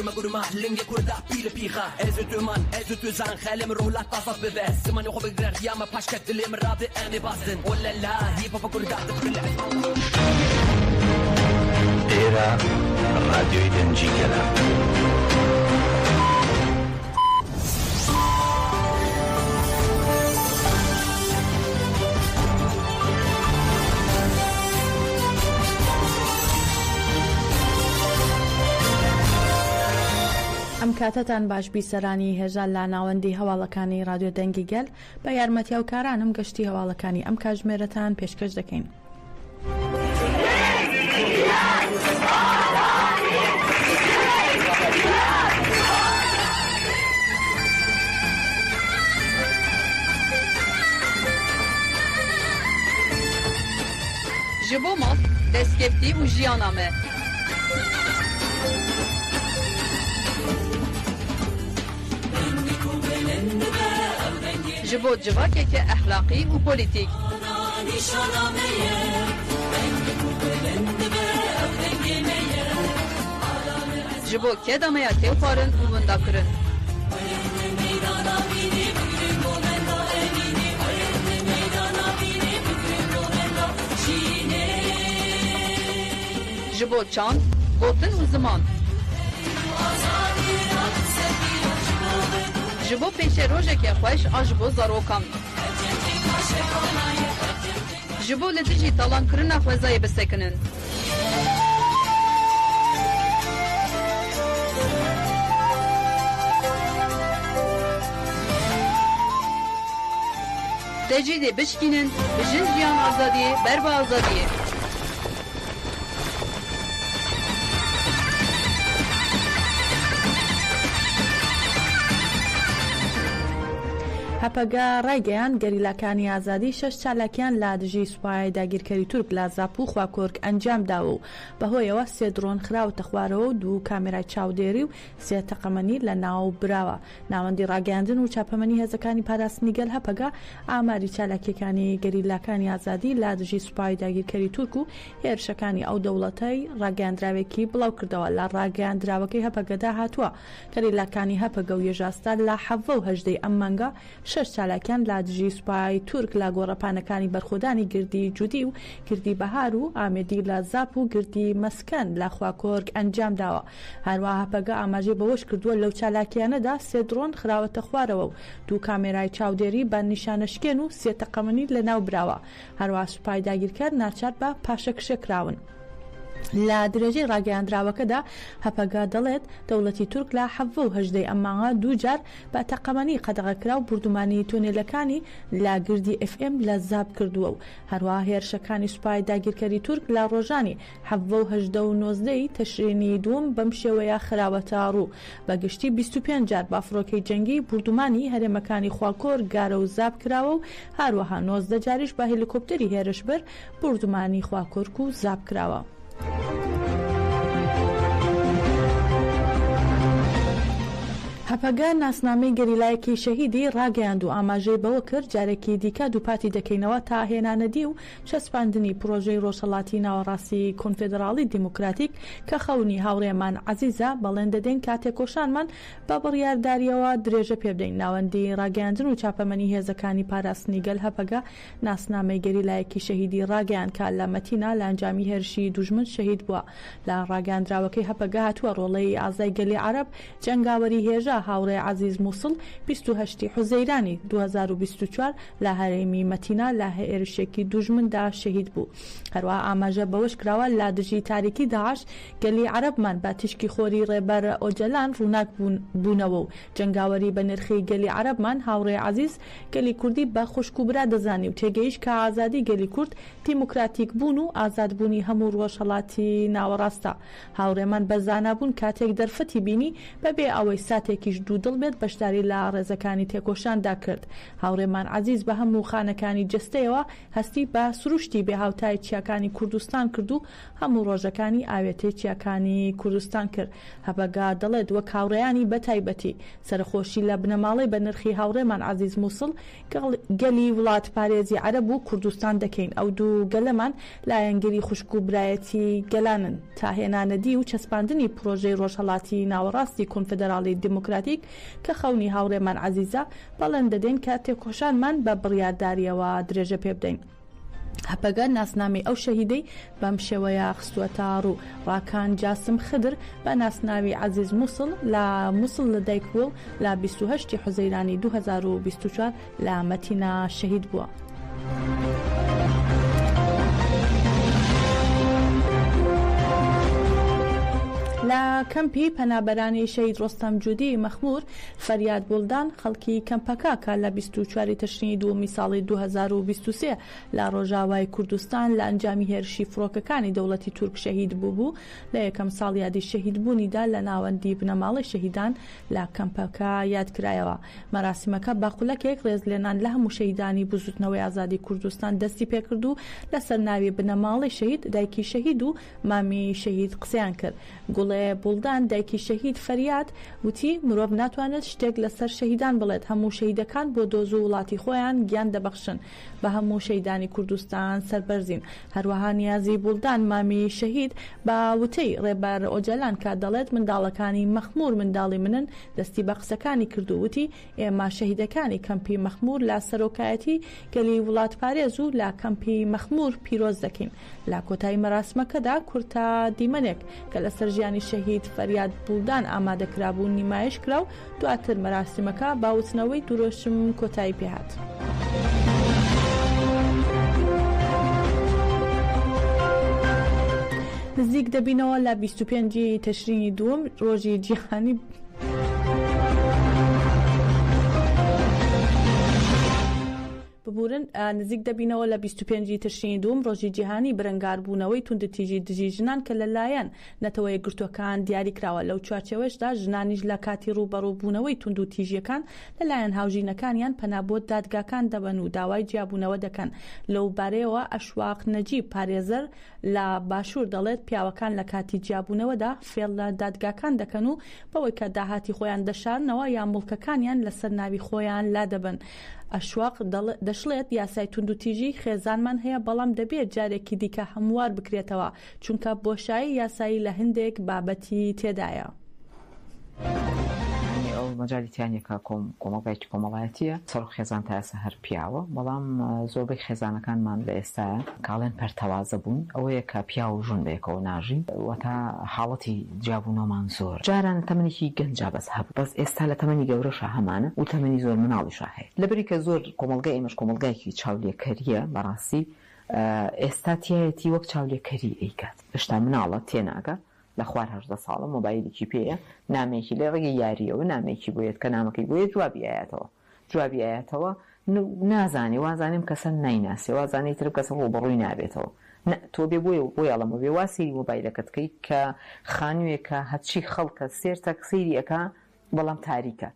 ما قرما لنگ کردا پیل پیخا از تو من از تو زن خالم رولات تصف بس من خو بقدر يا ما باش كتلم راضي انا باستن ولا لا هي بابا كردا تقول era رادیوی دنجیگەرە. ئەم کاتتان باش بیسەرانی هێژان لا ناوەندی هەواڵەکانی رادیۆ دەنگی گەل بە یارمەتی هاوکارانم گەشتی هەواڵەکانی ئەم کاتژمێرەتان پێشکەش دەکەین. ji bo maf destkeftî û jiyana me. ji bo civakeke exlaqî û polîtîk. ji bo kedameya têxwarin û windakirin. ji bo çand, gotin û ziman. ji bo pêşerojeke xweş a ji bo zarokan. ji bo li dijî talankirina xwezayê bisekinin. Decî dê bişkînin, bijin jiyan azadiyê, berba azadiyê. هەپەگا ڕایگەیان گەریلاکانی ئازادی 6 چالاکیان لا دژی سوپای داگیرکەری تورک لا زاپوو خواکۆرگ ئەنجامداوە و بەهۆیەوە 3 درۆن خراوەتە خوارەوە و 2 کامێرای چاودێری و 3 تەقەمەنی لە ناو براوە. ناوەندی ڕاگەاندن و چاپەمەنی هێزەکانی پاراستنی گەل هەپەگا ئاماری چالاکیەکانی گەریلاکانی ئازادی لا دژی سوپای داگیرکەری تورک و هێرشەکانی ئەو دەوڵەتەی ڕاگەاندراوێکی بڵاو کردەوە. لە ڕاگەاندراوەکەی هەپەگەدا هاتووە گەریلاکانی هەپەگە و یێژاستا لە 7 ئەم مانگە 6 چالاکیان لا دژی سوپای تورک لا گۆڕەپانەکانی بەرخۆدانی گردی جودی و گردی بەهار و ئامێدی لە زاپ و گردی مەسکەن لە خواکۆرگ ئەنجام داوە. هەروەها هەپەگە ئاماژەی بەوەش کردووە لەو چالاکیانەدا 3 درۆن خراوەتە خوارەوە و 2 کامێرای چاودێری بە نیشانەشکێن و 3 تەقەمەنی لە ناو براوە. هەروەها سوپای داگیرکەر ناچار بە پاشەکشەکراون. لە درێژەی ڕاگەیاندراوەکەدا هەپەگا دەڵێت دەوڵەتی تورک لە 7 ئەمانگە 2 جار بە تەقەمەنی قەدەغەکرا و بردومانی تونێلەکانی لە گردی FM لە زاب کردووە و هەروەها هێرشەکانی سوپای داگیرکەری تورک لە ڕۆژانی 7 و 19 تەشرینی دووەم بەم شێوەیە خراوەتە ڕوو. بەگشتی 25 جار بە فڕۆکەی جەنگی بردومانی هەرێمەکانی خواکۆر گارە و زاب کراوە و هەروەها 19 جاریش بە هێلیکۆپتەری هێرشبەر بردومانی خواکۆرگ و زاب کراوە. هەپەگا ناسنامەی گەریلایەکی شەهیدی ڕاگەیاند و ئاماژەی بەوە کرد جارێکی دیکە دووپاتی دەکەینەوە تا هێنانەدی و چەسپاندنی پرۆژەی ڕۆژهەڵاتی ناوەڕاستی کۆنفێدراڵی دیموکراتیک کە خەونی هاوڕێمان عەزیزە بەڵێن دەدەین کاتێک کۆشانمان بە بڕیارداریەوە درێژە پێ بدەین. ناوەندی ڕاگەیاندن و چاپەمەنی هێزەکانی پاراستنی گەل هەپەگا ناسنامەی گەریلایەکی شەهیدی ڕاگەیان کە لە مەتینا لە ئەنجامی هێرشی دوژمن شەهید بووە. لە ڕاگەاندراوەکەی هەپەگا هاتووە ڕۆڵەی ئازای گەلی عەرەب جەنگاوەری هێژە هاوڕێ عەزیز مووسڵ 28 حوزەیرانی 2024 لە هەرێمی مەتینا لە هێرشێکی دوژمندا شەهید بوو. هەروەها ئاماژە بەوەش کراوە لا دژی تاریکی داعش گەلی عەرەبمان بە تیشکی خۆری ڕێبەر ئۆجەلان ڕووناک بوونەوە و جەنگاوەری بە نرخی گەلی عەرەبمان هاوڕێ عەزیز گەلی کوردی بە خوشک و برا دەزانی و تێگەیش کە ئازادی گەلی کورد دیموکراتیک بوون و ئازادبوونی هەموو ڕۆژهەڵاتی ناوەڕاستە. هاوڕێمان بە زانابوون کاتێک دەرفەتی بینی بەبێ ئەوەی ساتێکی دایکیش دوودڵ بێت بەشداری لە ڕێزەکانی تێکۆشاندا کرد. هاوڕێمان عەزیز بە هەموو خانەکانی جستەیەوە هەستی بە سروشتی بێهاوتای چیاکانی کوردستان کرد و هەموو ڕۆژەکانی ئاوێتەی چیاکانی کوردستان کرد. هەبەگا دەڵێت وەک هاوڕێیانی بەتایبەتی سەرخۆشی لە بنەماڵی بە نرخی هاوڕێمان عەزیز مووسڵ گەلی وڵات پارێزی عەرەب و کوردستان دەکەین. ئەو دوو گەلەمان لایەنگری خوشک و برایەتی گەلانن تا هێنانەدی و چەسپاندنی پرۆژەی ڕۆژهەڵاتی ناوەڕاستی کۆنفدەراڵی دیموکراتیک کە خەونی هاوڕێمان عەزیزە بەڵێن دەدەین کە تێکۆشانمان بە بڕیارداریەوە درێژە پێ بدەین. هەپەگە ناسنامی ئەو شەهیدەی بەم شێوەیە خستووەتە ڕوو. ڕاکان جاسم خدر بە ناسناوی عەزیز مووسڵ لە مووسڵ لەدایک بووە لە 28 حوزەیرانی 2024 لە مەتینە شەهید بووە. لە کەمپی پەنابەرانی شەهید ڕۆستەم جوودی مەخمور فەریاد بولدان خەڵکی کەمپەکە کە لە 24 تەشرینی دووەمی ساڵی 2023 لە ڕۆژاوای کوردستان لە ئەنجامی هێرشی فڕۆکەکانی دەوڵەتی تورک شەهید بوو لە یەکەم ساڵ یادی شەهید بوونیدا لە ناوەندی بنەماڵی شەهیدان لە کەمپەکە یادکرایەوە. مەراسیمەکە باقولەکێک ڕێزلێنان لە هەموو شەهیدانی بزوتنەوەی ئازادی کوردستان دەستی پێکرد و لەسەر ناوی بنەماڵی شەهید دایکی شەهید و مامی شەهید قسەیان کرد. بولدان دایکی شەهید فەریاد وتی مرۆڤ ناتوانێت شتێک لەسەر شەهیدان بڵێت. هەموو شەهیدەکان بۆ دۆز و وڵاتی خۆیان گیان دەبەخشن. بە هەموو شەهیدانی کوردستان سەربەرزین. هەروەها نیازی بولدان مامی شەهید بە وتەی ڕێبەر ئۆجەلان کە دەڵێت منداڵەکانی مەخمور منداڵی منن دەستی بە قسەکانی کردووتی ئێمە شەهیدەکانی کەمپی مەخمور لە سەرۆکایەتی گەلی وڵات پارێز و لە کەمپی مەخمور پیرۆز دەکەین. لە کۆتایی مەراسمەکەدا کورتە دیمەنێک کە لەسەر ژیانی شەهید فەریاد بولدان ئامادەکرابوو نمایش کرا و دواتر مەراسیمەکە باوتنەوەی درۆشم کۆتایی پێهات. نزیک دەبینەوە لە 25 تەشرینی دووەم ڕۆژی جیهانی ببورن نزیک دەبینەوە لە 25 تشرینی دووەم ڕۆژی جیهانی بەرەنگاربوونەوەی توندەتیژی دژی ژنان کە لەلایەن نەتەوەی گرتوەکان دیاری کراوە. لەو چوارچێوەشدا ژنانیش لە کاتی ڕوبەڕووبوونەوەی توندوتیژیەکان لەلایەن هاوژینەکانیان پەنابۆت دادگاکان دەبن و داوای جیابوونەوە دەکەن. لەو بارەیەوە ئەشواق نەجیب پارێزەر لە باشوور دەڵێت پیاوەکان لە کاتی جیابوونەوەدا فێڵ لە دادگاکان دەکەن و بەوەی کە داهاتی خۆیان دەشارنەوە یا مڵکەکانیان لەسەر ناوی خۆیان لا دەبن. ئەشواق دەشڵێت یاسای توندوتیژی خێزانمان هەیە بەڵام دەبێت جارێکی دیکە هەموار بکرێتەوە چونکە بۆشایی یاسایی لە هەندێک بابەتی تێدایە. ئەو مەجالیتیانێکە کۆمەڵایەتی کۆمەڵایەتیە سەر خێزان تا ئێستا هەر پیاوە بەڵام زۆربەی خێزانەکانمان لە ئێستاە کاڵێن پەرتەوازە بوون ئەوەیە کە پیا و ژوون بەیەکەوە ناژین وەتا حاڵەتی جیابوونەوەمان زۆر جاران تەمەنێکی گەنجا بەس هەبوو بەس ئێستا لە تەمەنی گەورەشە هەمانە و تەمەنی زۆر مناڵیشە هەیە لەبەری کە زۆر کۆمەڵگای ئێمەش کۆمەڵگایەکی چاولێکەریە بەڕاستی ئێستا تایەتی وەک چاولێکەری ئەیکات هێشتا مناڵە تێناگە لە خوار 18 ساڵە مۆبایلێکی پێەیە نامێکی لێ ڕێگەی یاریەوە نامێکی بۆیێت کە نامەکەی بۆیە جوابی ئاەتەوە نازانی وازانیم کەسە نایناسی وازانی تر کەسە بۆ بەڕووی نابێتەوە تۆ بێ بۆی ئەڵەمە بێ واسی مۆبایلەکەتکەی کە خانوویەکە هەچی خەڵکە سێر تەکسیریەکە بەڵام تاریکە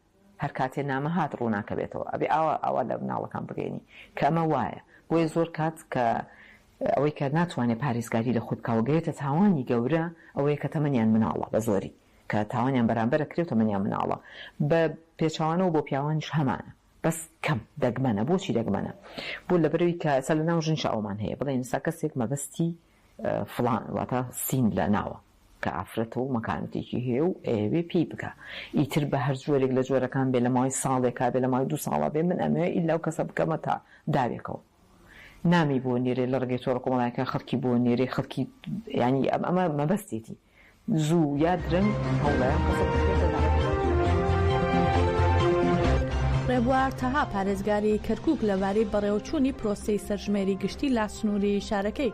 هەر کاتێ نامە هات ڕووناکە بێتەوە ئەبێ ئاوا لە مناڵەکان بگەینی کە ئەمە وایە بۆیە زۆر کات کە ئەوەی کە ناتوانێت پارێزگاری لە خودکاوگەیێتە تاوانی گەورە ئەوەیە کە تەمەنیان مناڵە بە زۆری کە تاوانیان بەرامبەرە کرێت تەمەنیان مناڵە بە پێچوانەوە بۆ پیاوانیش هەمانە بەس کەم دەگمەنە بۆچی دەگمەنە بۆ لەبەرەوەی کە سەر لە ناو ژنش ئەومان هەیە بڵێ ئێستا کەسێک مەبەستی فڵان واتە سین لە ناوە کە ئافرەت و مەکانەتێکی هەیە و ئەوێ پێی بکە ئیتر بە هەر جۆرێک لە جۆرەکان بێ لە ماوەی ساڵێکا بێ لە ماوەی 2 ساڵە بێ من ئەمەوێ ئیلا و کەسە بکەمە تا داوێکەوە نامی بۆ نێرێ لە ڕێگەی تۆڕە کۆمەڵایەکە خەڵکی بۆ نێرێ خەڵکی ینی ئەمە مەبەستێتی زوو یا درەنگ هەوڵیان ڕێبوار تەها پارێزگاری کەرکووک لەوارەی بەڕێوەچوونی پرۆسەی سەرژمێری گشتی لا سنووری شارەکەی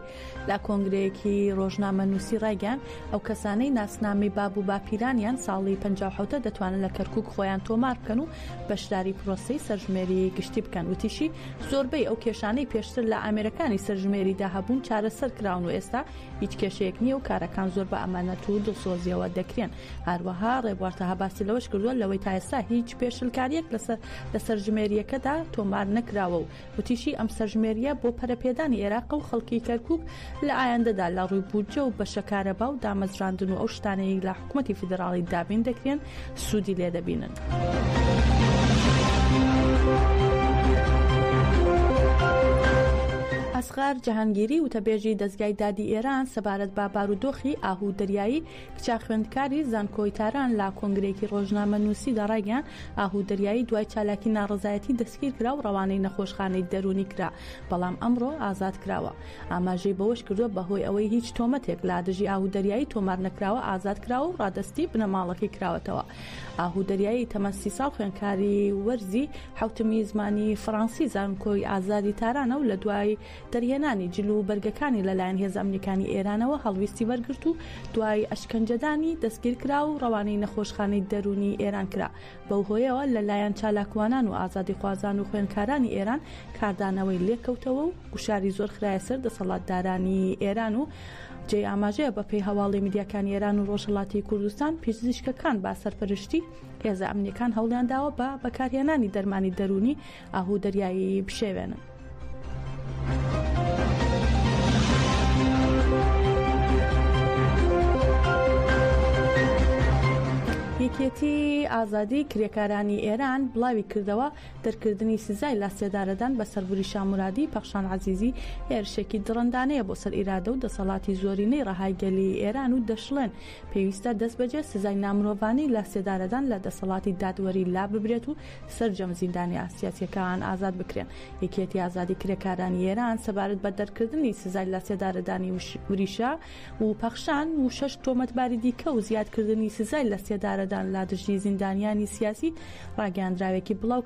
لە کۆنگرەیەکی ڕۆژنامەنووسی ڕایگەیاند ئەو کەسانەی ناسنامی باب و باپیرانیان ساڵی 57 دەتوانن لە کەرکووک خۆیان تۆمار بکەن و بەشداری پرۆسەی سەرژمێری گشتی بکەن. وتیشی زۆربەی ئەو کێشانەی پێشتر لە ئامێرەکانی سەرژمێریدا هەبوون چارەسەر کراون و ئێستا هیچ کێشەیەک نییە و کارەکان زۆر بە ئەمانەت و دڵسۆزیەوە دەکرێن. هەروەها ڕێبوار تەها باسی لەوەش کردووە لەوەی تا ئێستا هیچ پێشلکاریەک لە سەرژمێریەکەدا تۆمار نەکراوە و وتیشی ئەم سەرژمێریە بۆ پەرەپێدانی عێراق و خەڵکی کەرکووک لە ئایندەدا لە ڕووی بودجە و بەشەکارەبا و دامەزراندن و ئەو شتانەی لە حکوومەتی فیدراڵی دابین دەکرێن سوودی لێ دەبینن. ئەسغار جەهانگیری وتەبێژی دەستگای دادی ئێران سەبارەت بە بارودۆخی ئاهوو دەریایی کچا خوێندکاری زانکۆیتاران لە کۆنگرەیەکی ڕۆژنامەنووسی دەڕایگەیان ئاهوو دەریایی دوای چالاکی ناڕزایەتی دەستگیر کرا و ڕەوانەی نەخۆشخانەی دەرونی کرا، بەڵام ئەمڕۆ ئازاد کراوە. ئاماژەی بەوەش کردووە بەهۆی ئەوەی هیچ تۆمەتێک لە دژی ئاهوو دەریایی تۆمار نەکراوە ئازاد کراوە و ڕادستی بنەماڵەکەی کراوەتەوە. ئاهوو دەریایی تەمەن 30 ساڵ خوێندکاری وەرزی حوتمی زمانی فەڕەنسی زانکۆی ئازادی تارانە و لە دوای دەرهێنانی جل و بەرگەکانی لەلایەن هێز ئەمریکانی ئێرانەوە هەڵویستی وەرگرت و دوای ئەشکەنجەدانی دەستگیر کرا و ڕەوانەی نەخۆشخانەی دەرونی ئێران کرا. بەو هۆیەوە لەلایەن چالاکوانان و ئازادی خوازان و خوێندکارانی ئێران کاردانەوەی لێکەوتەوە و گوشاری زۆر خرایە سەر دەسەڵاتدارانی ئێران و جێ ئاماژەیە بەپێی هەواڵی میدیاکانی ئێران و ڕۆژهەڵاتی کوردستان پزیشکەکان با سەرپەرشتی هێزە ئەمنیەکان هەوڵیانداوە بە بەکارهێنانی دەرمانی دەرونی ئاهوو دەریایی بشێوێنن. یەکێتی ئازادی کرێکارانی ئێران بڵاوی کردەوە دەرکردنی سزای لە سێدارەدان بە سەربوری شامورادی پەخشان عەزیزی هێرشێکی درەندانەیە بۆ سەر ئیرادە و دەسەڵاتی زۆرینەی ڕەهایگەلی ئێران و دەشڵێن پێویستە دەست بەجێ سزای نامرۆڤانی لە سێدارەدان لە دەسەڵاتی دادوەری لا ببرێت و سەرجەم زیندانی ئاسیاسیەکان ئازاد بکرێن. یەکێتی ئازادی کرێکارانی ئێران سەبارەت بە دەرکردنی سزای لە سێدارەدانی وریشە و پەخشان و 6 تۆمەتباری دیکە و زیادکردنی سزای لە سێدارەدان لا دژی زیندانیانی سیاسی ڕاگەاندراوێکی بڵاو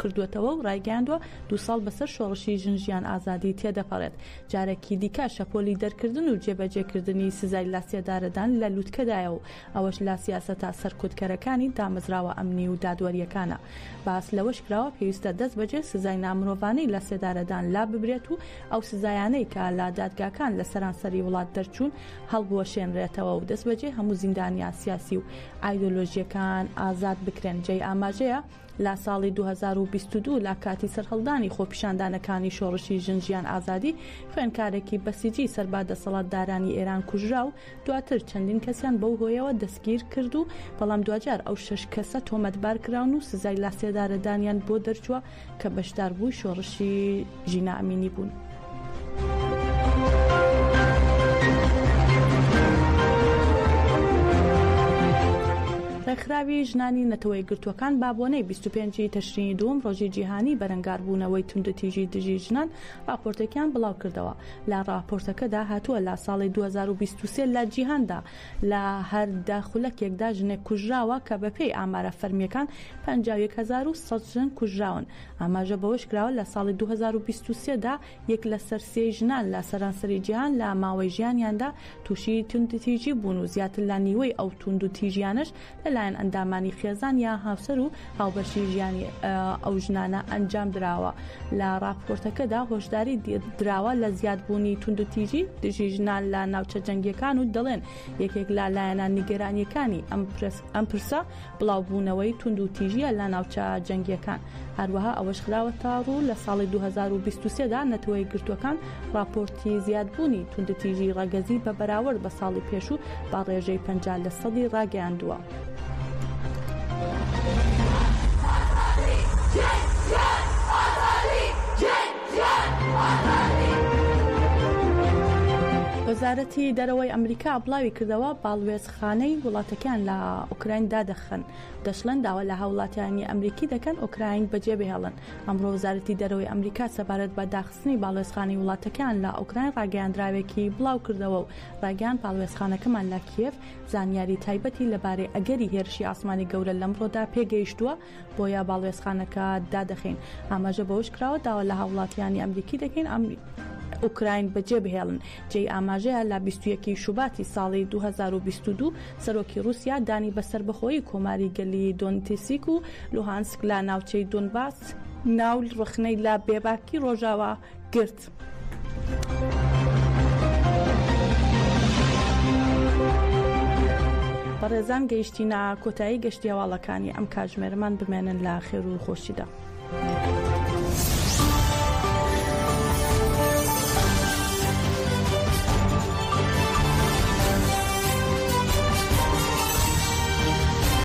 کردوێتەوە و ڕایگەاندووە 2 ساڵ بەسەر شۆڕشی ژنجیان ئازادی تێدەپەڕێت. جارێکی دیکە شەپۆلی دەرکردن و جێبەجێکردنی سزای لا سێدارەدان لە لووتکەدایە و ئەوەش لا سیاسەتە سەرکوتکەرەکانی دامەزراوە ئەمنی و دادوەریەکانە. باس لەوەش کراوە پێویستە دەست بەجێ سزای نامرۆڤانەی لە سێدارەدان لا ببرێت و ئەو سزایانەی کە لە دادگاکان لە سەرانسەری وڵات دەرچوون هەڵبوەشێنرێتەوە و دەست بەجێ هەموو زیندانیان سیاسی و ئایدۆلۆژیەکان ئازاد بکرێن. جێی ئاماژەیە لە ساڵی 2022 لە کاتی سەرهەڵدانی خۆپیشاندانەکانی شۆڕشی ژنجیان ئازادی خوێندکارێکی بەسیجی سەربا دەسەڵاتدارانی ئێران کوژرا و دواتر چەندین کەسیان بەو هۆیەوە دەستگیر کرد و بەڵام دوجار ئەو 6 کەسە تۆمەتبار کراون و سزای لا سێدارەدانیان بۆ دەرچووە کە بەشدار بووی شۆڕشی ژینە ئەمینی بوون. ڕێکخراوی ژنانی نەتەوەی گرتوەکان بابۆنەی 25 تەشرینی دووەم ڕۆژی جیهانی بەرەنگاربوونەوەی توندەتیژی دژی ژنان راپۆرتێکیان بڵاو کردەوە. لە راپۆرتەکەدا هاتووە لە ساڵی 2023 لە جیهاندا لە هەر داخولەکێکدا ژنێک کوژراوە کە بەپێی ئامارە فەرمیەکان 51,100 ژن کوژراون. ئاماژە بەوەش کراوە لە ساڵی 2023دا 1 لە سەر 3 ژنان لە سەرانسەری جیهان لە ماوەی ژیانیاندا تووشی توندەتیژی بوون و زیاتر لە نیوەی ئەو توندەتیژیانش لەلایەن ئەندامانی خێزان یا هاوسەر و هاوبەشی ژیانی ئەو ژنانە ئەنجام درراوە. لە راپۆرتەکەدا هۆشداری دراوە لە زیادبوونی توندەتیژی دژی ژنان لە ناوچە جەنگیەکان و دەڵێن یەکێک لە لایەنە نیگەرانیەکانی ئەم پرسە بڵاوبوونەوەی توندەتیژیە لە ناوچە جەنگیەکان. هەروەها ئەوەش خراوەتە ڕوو لە ساڵی 2023دا نەتەوەی گرتوەکان راپۆرتی زیادبوونی توندەتیژی ڕەگەزی بە بەراورد بە ساڵی پێشوو با ڕێژەی 50% ڕاگەیاندووە. وەزارەتی دەرەوەی ئەمریکا بڵاوی کردەوە باڵوێزخانەی وڵاتەکان لە ئوکراین دادەخەن دەشڵەن داوا لە هاوڵاتیانی ئەمریکی دەکەن ئوکراین بەجێ بهێڵن. ئەمڕۆ وەزارەتی دەرەوەی ئەمریکا سەبارەت بە داخستنی باڵوێزخانەی وڵاتەکان لە ئوکراین ڕاگەیاندراوێکی بڵاو کردەوە و ڕاگەیان باڵوێزخانەکەمان لە کیێف زانیاری تایبەتی لەبارەی ئەگەری هێرشی ئاسمانی گەورە لەمڕۆدا پێگەیشتووە بۆیە باڵوێزخانەکە دادەخین. ئاماژە بەوەش کراوە داوا لە هاوڵاتیانی ئەمریکی دەکەین ئوکراین بەجێ بهێڵن. جێی ئاماژەیە لە 21 شوباتی ساڵی 2022 سەرۆکی رووسیا دانی بەسەر بەخۆیی کۆماری گەلی دۆنتیسیک و لوهانسک لە ناوچەی دۆنباس ناو ڕخنەی لە بێباکی ڕۆژاوا گرت. بەڕێزان گەیشتینە کۆتایی گەشتی هەواڵەکانی ئەم کاتژمێرەمان بمێنن لە خێر و خۆشیدا.